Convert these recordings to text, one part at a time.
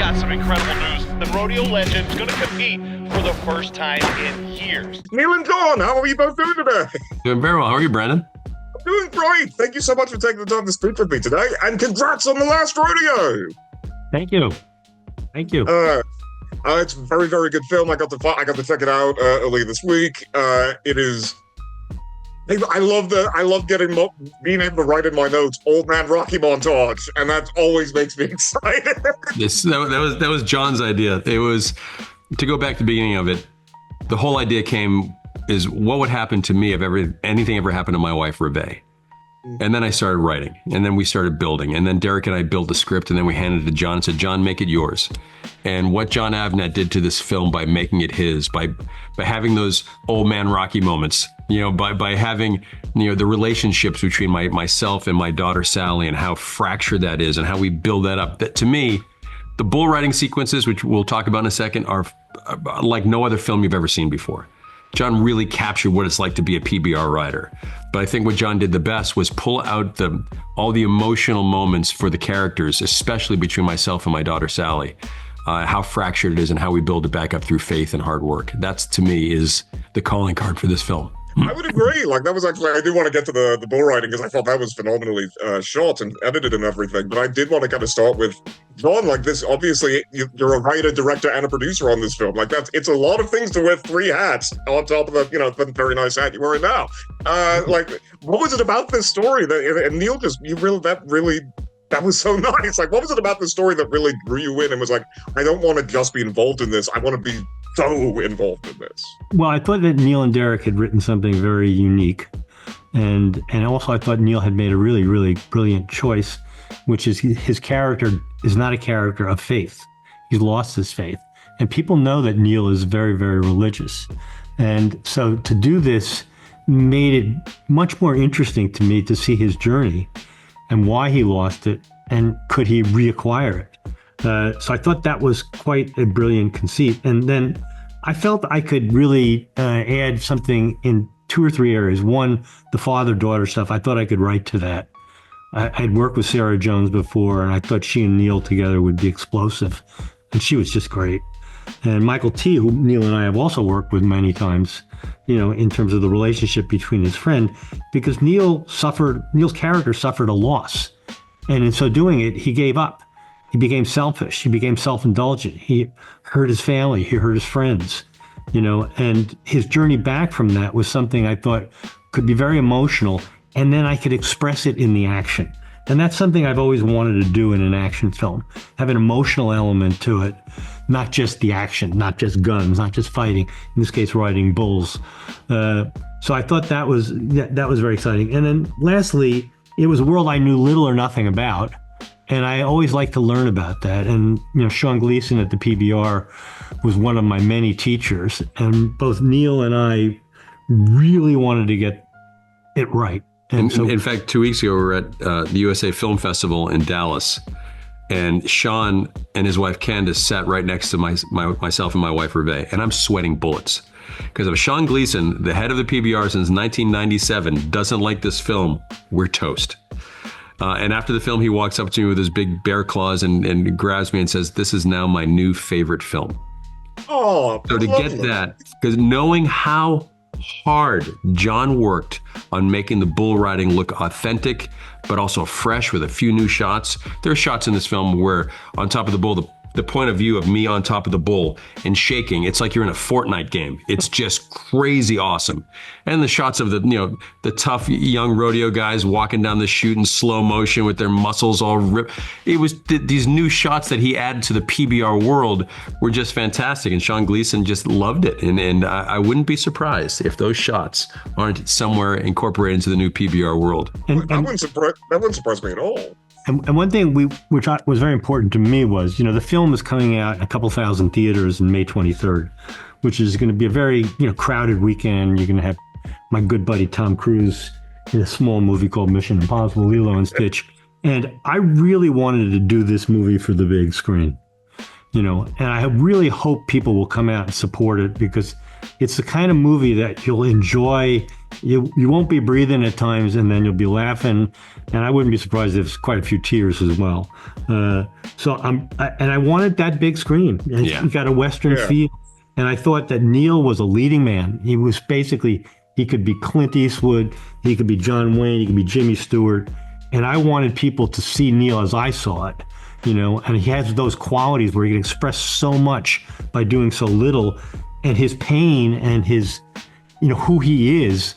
got some incredible news. The rodeo legend is going to compete for the first time in years. Neal and Jon, how are you both doing today? Doing very well. How are you, Brandon? I'm doing great. Thank you so much for taking the time to speak with me today, and congrats on the Last Rodeo. Thank you. Thank you. It's a very, very good film. I got to check it out earlier this week. It is. I love being able to write in my notes "Old Man Rocky montage," and that always makes me excited. That was John's idea. It was to go back to the beginning of it. The whole idea is what would happen to me if anything ever happened to my wife, Reve. And then I started writing, and then we started building, and then Derek and I built the script, and then we handed it to John and said, John, make it yours. And what Jon Avnet did to this film by making it his, by having those old man Rocky moments, by having, the relationships between myself and my daughter, Sally, and how fractured that is and how we build that up. That to me, the bull riding sequences, which we'll talk about in a second, are like no other film you've ever seen before. John really captured what it's like to be a PBR rider. But I think what John did the best was pull out all the emotional moments for the characters, especially between myself and my daughter, Sally, how fractured it is and how we build it back up through faith and hard work. That's, to me, is the calling card for this film. I would agree. That was actually, I did want to get to the bull riding because I thought that was phenomenally shot and edited and everything. But I did want to kind of start with Jon. This, obviously, you're a writer, director, and a producer on this film. It's a lot of things to wear 3 hats on top of the very nice hat you're wearing now. What was it about this story and Neal that was so nice. What was it about the story that really drew you in and was like, I don't want to just be involved in this. I want to be so involved in this. Well, I thought that Neal and Derek had written something very unique. And also I thought Neal had made a really, really brilliant choice, which is his character is not a character of faith. He's lost his faith. And people know that Neal is very, very religious. And so to do this made it much more interesting to me to see his journey and why he lost it and could he reacquire it. So I thought that was quite a brilliant conceit. And then I felt I could really add something in 2 or 3 areas. One, the father-daughter stuff, I thought I could write to that. I'd worked with Sarah Jones before, and I thought she and Neal together would be explosive. And she was just great. And Michael T., who Neal and I have also worked with many times, in terms of the relationship between his friend, because Neal's character suffered a loss. And in so doing it, he gave up. He became selfish. He became self-indulgent. He hurt his family. He hurt his friends, and his journey back from that was something I thought could be very emotional. And then I could express it in the action. And that's something I've always wanted to do in an action film, have an emotional element to it, not just the action, not just guns, not just fighting, in this case, riding bulls. So I thought that was very exciting. And then lastly, it was a world I knew little or nothing about. And I always like to learn about that. And, Sean Gleason at the PBR was one of my many teachers. And both Neal and I really wanted to get it right. And so, in fact, 2 weeks ago, we were at the USA Film Festival in Dallas. And Sean and his wife, Candace, sat right next to myself and my wife, Reve. And I'm sweating bullets. Because if Sean Gleason, the head of the PBR since 1997, doesn't like this film, we're toast. And after the film, he walks up to me with his big bear claws and grabs me and says, this is now my new favorite film. Oh, so to get that, because knowing how hard Jon worked on making the bull riding look authentic, but also fresh with a few new shots. There are shots in this film where on top of the bull, the point of view of me on top of the bull and shaking, it's like you're in a Fortnite game. It's just crazy awesome. And the shots of the tough young rodeo guys walking down the chute in slow motion with their muscles all ripped. It was these new shots that he added to the PBR world were just fantastic. And Sean Gleason just loved it. And I wouldn't be surprised if those shots aren't somewhere incorporated into the new PBR world. That wouldn't surprise me at all. And one thing which was very important to me was, the film is coming out in a couple thousand theaters in May 23rd, which is going to be a very, crowded weekend. You're going to have my good buddy Tom Cruise in a small movie called Mission Impossible, Lilo and Stitch. And I really wanted to do this movie for the big screen, and I really hope people will come out and support it because it's the kind of movie that you'll enjoy You won't be breathing at times, and then you'll be laughing, and I wouldn't be surprised if there's quite a few tears as well. So I wanted that big screen. And Yeah. You got a Western feel, and I thought that Neal was a leading man. He was basically, he could be Clint Eastwood, he could be John Wayne, he could be Jimmy Stewart, and I wanted people to see Neal as I saw it, and he has those qualities where he can express so much by doing so little, and his pain and his, who he is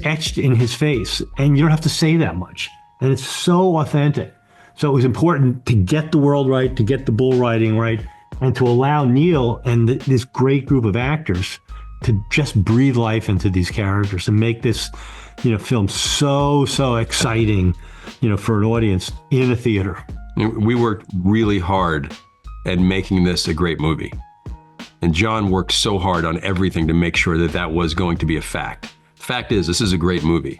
etched in his face, and you don't have to say that much, and it's so authentic. So it was important to get the world right, to get the bull riding right, and to allow Neal and this great group of actors to just breathe life into these characters and make this, film so exciting, for an audience in a theater. We worked really hard at making this a great movie. And Jon worked so hard on everything to make sure that that was going to be a fact. Fact is, this is a great movie.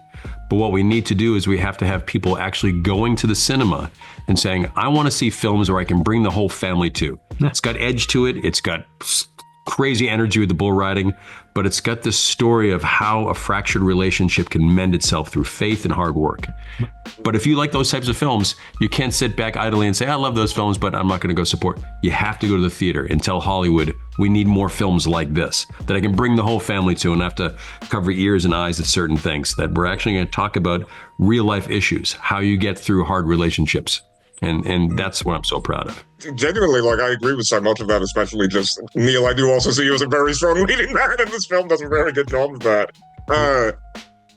But what we need to do is we have to have people actually going to the cinema and saying, I want to see films where I can bring the whole family to. It's got edge to it. It's got crazy energy with the bull riding, but it's got this story of how a fractured relationship can mend itself through faith and hard work. But if you like those types of films, you can't sit back idly and say, I love those films, but I'm not going to go support. You have to go to the theater and tell Hollywood, we need more films like this, that I can bring the whole family to and have to cover ears and eyes at certain things, that we're actually going to talk about real life issues, how you get through hard relationships. And that's what I'm so proud of. Genuinely, I agree with so much of that, especially just Neal. I do also see you as a very strong leading man, and this film does a very good job of that.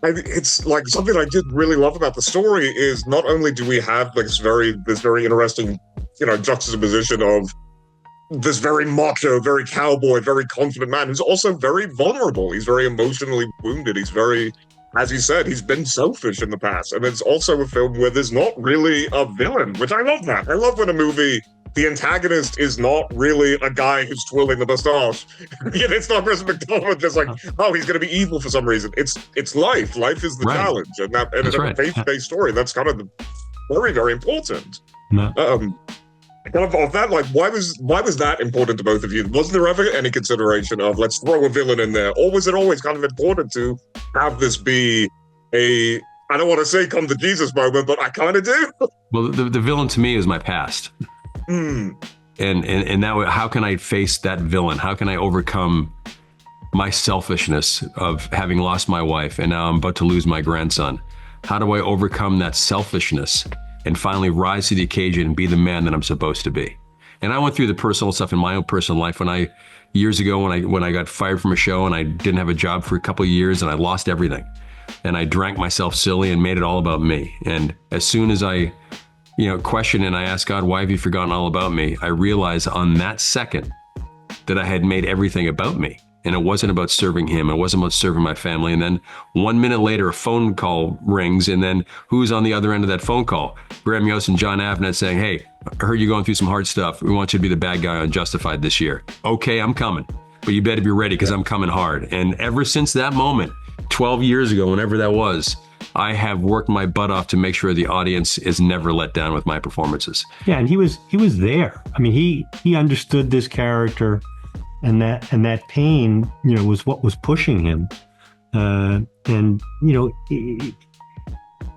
It's something I did really love about the story is not only do we have this very interesting, juxtaposition of this very macho, very cowboy, very confident man who's also very vulnerable. He's very emotionally wounded. He's very, as you said, he's been selfish in the past. And it's also a film where there's not really a villain, which I love that. I love when a movie, the antagonist is not really a guy who's twirling the mustache. It's not Chris McDonough just he's going to be evil for some reason. It's life. Life is the challenge. And it's a faith-based story. That's kind of very, very important. No. Kind of that, why was that important to both of you? Was there ever any consideration of let's throw a villain in there, or was it always kind of important to have this be I don't want to say come to Jesus moment, but I kind of do. Well, the villain to me is my past. And now how can I face that villain? How can I overcome my selfishness of having lost my wife and now I'm about to lose my grandson? How do I overcome that selfishness and finally rise to the occasion and be the man that I'm supposed to be? And I went through the personal stuff in my own personal life years ago when I got fired from a show and I didn't have a job for a couple of years and I lost everything. And I drank myself silly and made it all about me. And as soon as I, questioned and I asked God, why have you forgotten all about me? I realized on that second that I had made everything about me. And it wasn't about serving him. It wasn't about serving my family. And then 1 minute later, a phone call rings. And then who's on the other end of that phone call? Graham Yost and Jon Avnet saying, hey, I heard you're going through some hard stuff. We want you to be the bad guy on Justified this year. Okay, I'm coming. But you better be ready because I'm coming hard. And ever since that moment, 12 years ago, whenever that was, I have worked my butt off to make sure the audience is never let down with my performances. Yeah, and he was there. I mean, he understood this character. And that pain, was what was pushing him.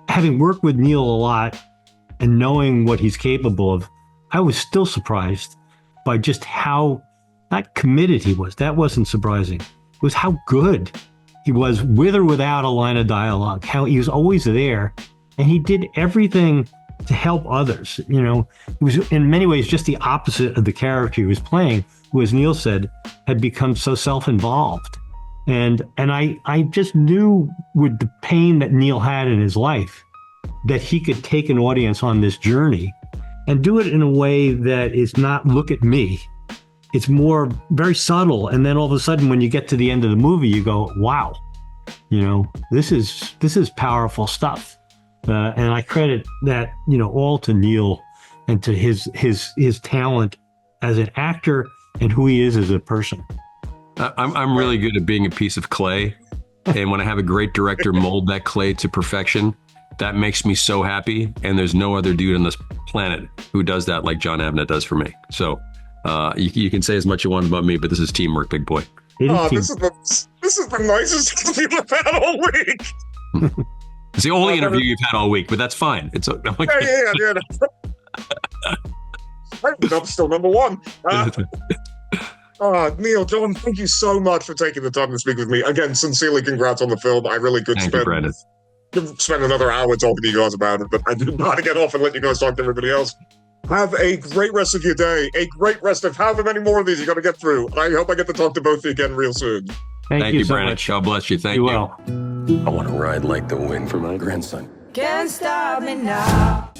Having worked with Neal a lot and knowing what he's capable of, I was still surprised by just how not committed he was. That wasn't surprising. It was how good he was with or without a line of dialogue, how he was always there. And he did everything to help others. It was in many ways just the opposite of the character he was playing, who, as Neal said, had become so self-involved. And I just knew with the pain that Neal had in his life, that he could take an audience on this journey and do it in a way that is not look at me. It's more very subtle. And then all of a sudden, when you get to the end of the movie, you go, wow, this is powerful stuff. And I credit that, all to Neal and to his talent as an actor and who he is as a person. I'm really good at being a piece of clay. And when I have a great director mold that clay to perfection, that makes me so happy. And there's no other dude on this planet who does that like Jon Avnet does for me. So you can say as much you want about me, but this is teamwork, big boy. This This is the nicest interview I've had all week. It's the only interview you've had all week, but that's fine. It's Yeah. I'm still number one. Neal, Jon, thank you so much for taking the time to speak with me. Again, sincerely, congrats on the film. I really could Thank you, Brandon. spend another hour talking to you guys about it, but I do got to get off and let you guys talk to everybody else. Have a great rest of your day, a great rest of however many more of these you got to get through. I hope I get to talk to both of you again real soon. Thank you so Brandon. much. God bless you. Thank you. Well. I want to ride like the wind for my grandson. Can't stop me now.